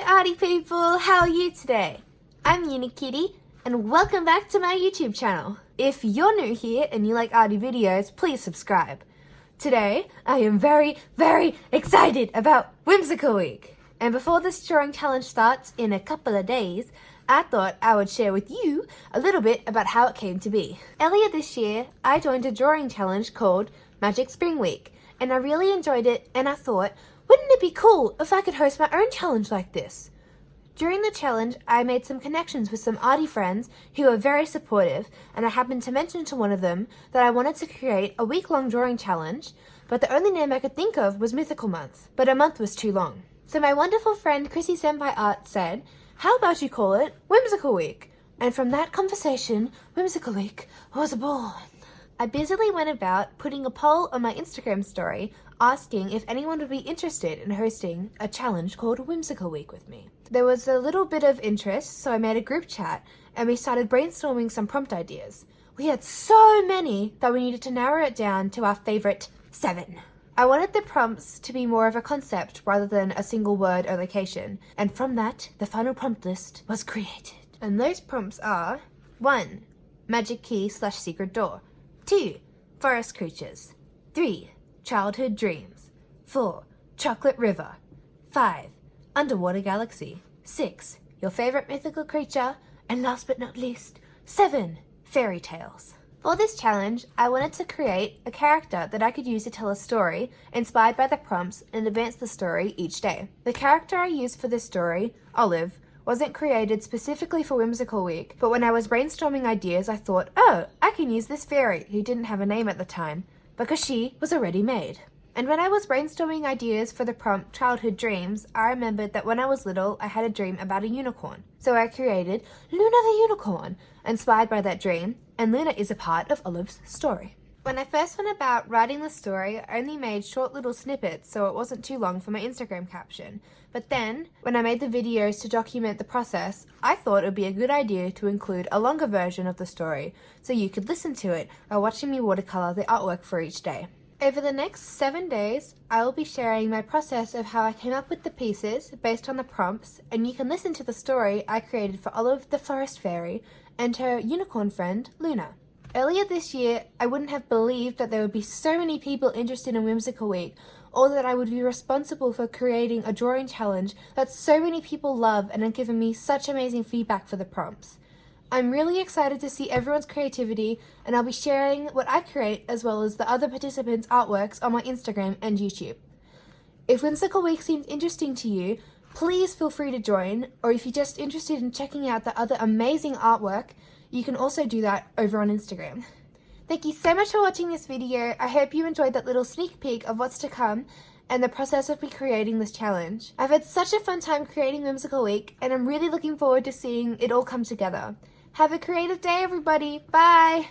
Hello arty people, how are you today? I'm Unikitty and welcome back to my YouTube channel. If you're new here and you like arty videos, please subscribe. Today, I am very excited about Whimsical Week. And before this drawing challenge starts in a couple of days, I thought I would share with you a little bit about how it came to be. Earlier this year, I joined a drawing challenge called Magic Spring Week, and I really enjoyed it, and I thought, wouldn't it be cool if I could host my own challenge like this? During the challenge, I made some connections with some arty friends who were very supportive, and I happened to mention to one of them that I wanted to create a week-long drawing challenge, but the only name I could think of was Mythical Month, but a month was too long. So my wonderful friend Chrissy Senpai Art said, how about you call it Whimsical Week? And from that conversation, Whimsical Week was born. I busily went about putting a poll on my Instagram story asking if anyone would be interested in hosting a challenge called Whimsical Week with me. There was a little bit of interest, so I made a group chat and we started brainstorming some prompt ideas. We had so many that we needed to narrow it down to our favorite 7. I wanted the prompts to be more of a concept rather than a single word or location, and from that, the final prompt list was created. And those prompts are 1. Magic key/secret door. 2. Forest creatures. 3. Childhood dreams. 4. Chocolate river. 5. Underwater galaxy. 6. Your favorite mythical creature. And last but not least, 7. Fairy tales. For this challenge, I wanted to create a character that I could use to tell a story inspired by the prompts and advance the story each day. The character I used for this story, Olive, wasn't created specifically for Whimsical Week, but when I was brainstorming ideas, I thought, oh, I can use this fairy, who didn't have a name at the time, because she was already made. And when I was brainstorming ideas for the prompt Childhood Dreams, I remembered that when I was little, I had a dream about a unicorn. So I created Luna the Unicorn, inspired by that dream, and Luna is a part of Olive's story. When I first went about writing the story, I only made short little snippets so it wasn't too long for my Instagram caption. But then, when I made the videos to document the process, I thought it would be a good idea to include a longer version of the story so you could listen to it while watching me watercolor the artwork for each day. Over the next 7 days, I will be sharing my process of how I came up with the pieces based on the prompts, and you can listen to the story I created for Olive the Forest Fairy and her unicorn friend, Luna. Earlier this year, I wouldn't have believed that there would be so many people interested in Whimsical Week, or that I would be responsible for creating a drawing challenge that so many people love and have given me such amazing feedback for the prompts. I'm really excited to see everyone's creativity, and I'll be sharing what I create as well as the other participants' artworks on my Instagram and YouTube. If Whimsical Week seems interesting to you, please feel free to join, or if you're just interested in checking out the other amazing artwork, you can also do that over on Instagram. Thank you so much for watching this video. I hope you enjoyed that little sneak peek of what's to come and the process of me creating this challenge. I've had such a fun time creating Whimsical Week, and I'm really looking forward to seeing it all come together. Have a creative day, everybody. Bye!